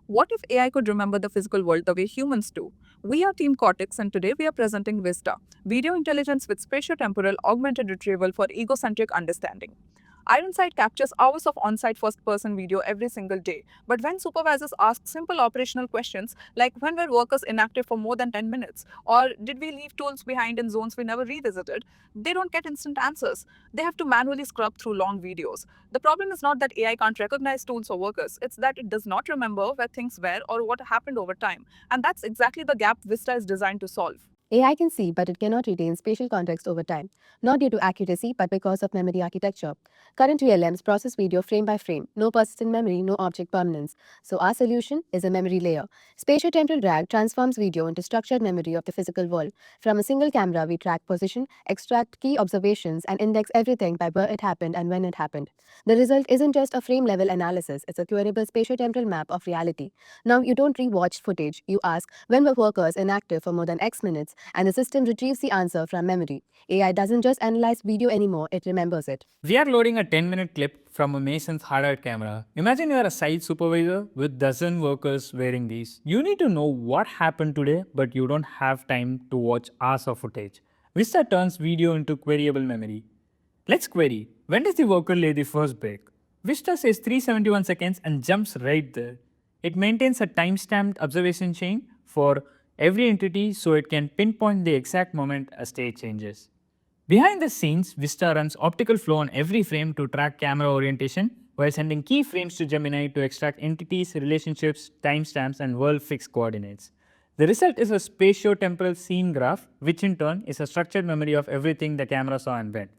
What if AI could remember the physical world the way humans do? We are Team Cortex, and today we are presenting VISTA, Video Intelligence with Spatio-Temporal Augmented Retrieval for Egocentric Understanding. Ironsite captures hours of on-site first-person video every single day. But when supervisors ask simple operational questions like when were workers inactive for more than 10 minutes or did we leave tools behind in zones we never revisited, they don't get instant answers. They have to manually scrub through long videos. The problem is not that AI can't recognize tools or workers, it's that it does not remember where things were or what happened over time. And that's exactly the gap VISTA is designed to solve. AI can see, but it cannot retain spatial context over time, not due to accuracy, but because of memory architecture. Current VLMs process video frame by frame, no persistent memory, no object permanence. So our solution is a memory layer. Spatio-temporal drag transforms video into structured memory of the physical world. From a single camera, we track position, extract key observations, and index everything by where it happened and when it happened. The result isn't just a frame-level analysis, it's a queryable spatio-temporal map of reality. Now, you don't rewatch footage, you ask, when were workers inactive for more than X minutes? And the system retrieves the answer from memory. AI doesn't just analyze video anymore, it remembers it. We are loading a 10-minute clip from a mason's hardware camera. Imagine you are a site supervisor with dozen workers wearing these. You need to know what happened today, but you don't have time to watch hours of footage. Vista turns video into queryable memory. Let's query. When does the worker lay the first break? Vista says 371 seconds and jumps right there. It maintains a time-stamped observation chain for every entity so it can pinpoint the exact moment a state changes. Behind the scenes, Vista runs optical flow on every frame to track camera orientation while sending keyframes to Gemini to extract entities, relationships, timestamps, and world fixed coordinates. The result is a spatio-temporal scene graph, which in turn is a structured memory of everything the camera saw and when.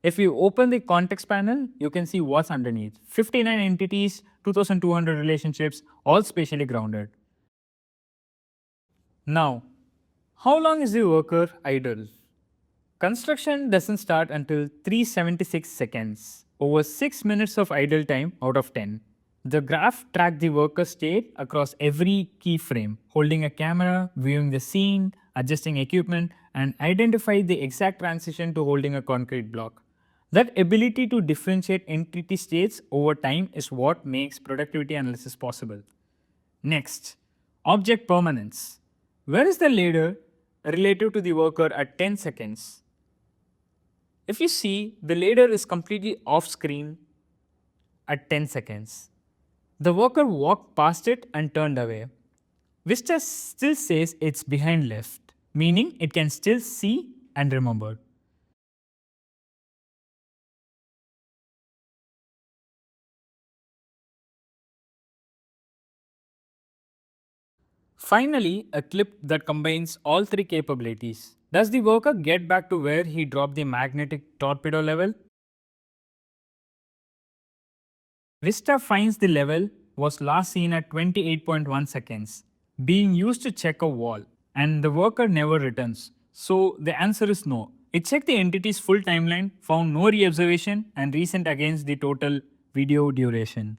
If you open the context panel, you can see what's underneath. 59 entities, 2200 relationships, all spatially grounded. Now, how long is the worker idle? Construction doesn't start until 376 seconds, over 6 minutes of idle time out of 10. The graph tracked the worker's state across every keyframe, holding a camera, viewing the scene, adjusting equipment, and identified the exact transition to holding a concrete block. That ability to differentiate entity states over time is what makes productivity analysis possible. Next, object permanence. Where is the ladder relative to the worker at 10 seconds? If you see, the ladder is completely off screen at 10 seconds. The worker walked past it and turned away. Vista still says it's behind left, meaning it can still see and remember. Finally, a clip that combines all three capabilities. Does the worker get back to where he dropped the magnetic torpedo level? Vista finds the level was last seen at 28.1 seconds, being used to check a wall, and the worker never returns. So the answer is no. It checked the entity's full timeline, found no re-observation, and resent against the total video duration.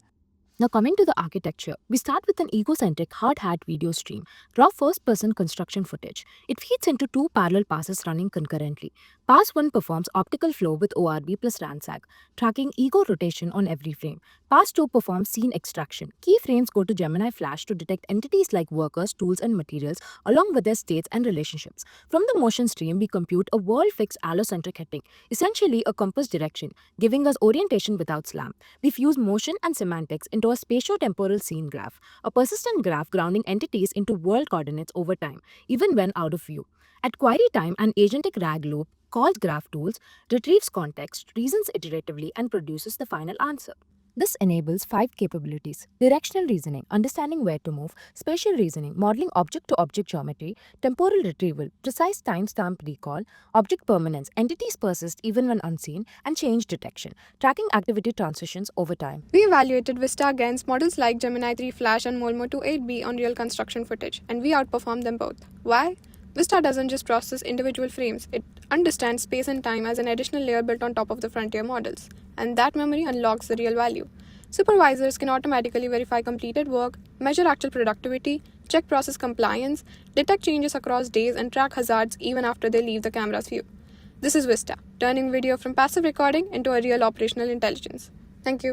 Now coming to the architecture, we start with an egocentric hard hat video stream, raw first-person construction footage. It feeds into two parallel passes running concurrently. Pass 1 performs optical flow with ORB plus RANSAC, tracking ego rotation on every frame. Pass 2 performs scene extraction. Keyframes go to Gemini Flash to detect entities like workers, tools, and materials, along with their states and relationships. From the motion stream, we compute a world-fixed allocentric heading, essentially a compass direction, giving us orientation without slam. We fuse motion and semantics into a spatio-temporal scene graph, a persistent graph grounding entities into world coordinates over time, even when out of view. At query time, an agentic RAG loop called graph tools retrieves context, reasons iteratively, and produces the final answer. This enables 5 capabilities: directional reasoning, understanding where to move; spatial reasoning, modeling object-to-object geometry; temporal retrieval, precise timestamp recall; object permanence, entities persist even when unseen; and change detection, tracking activity transitions over time. We evaluated VISTA against models like Gemini 3 Flash and Molmo 28B on real construction footage, and we outperformed them both. Why? VISTA doesn't just process individual frames, it understands space and time as an additional layer built on top of the frontier models, and that memory unlocks the real value. Supervisors can automatically verify completed work, measure actual productivity, check process compliance, detect changes across days, and track hazards even after they leave the camera's view. This is VISTA, turning video from passive recording into a real operational intelligence. Thank you.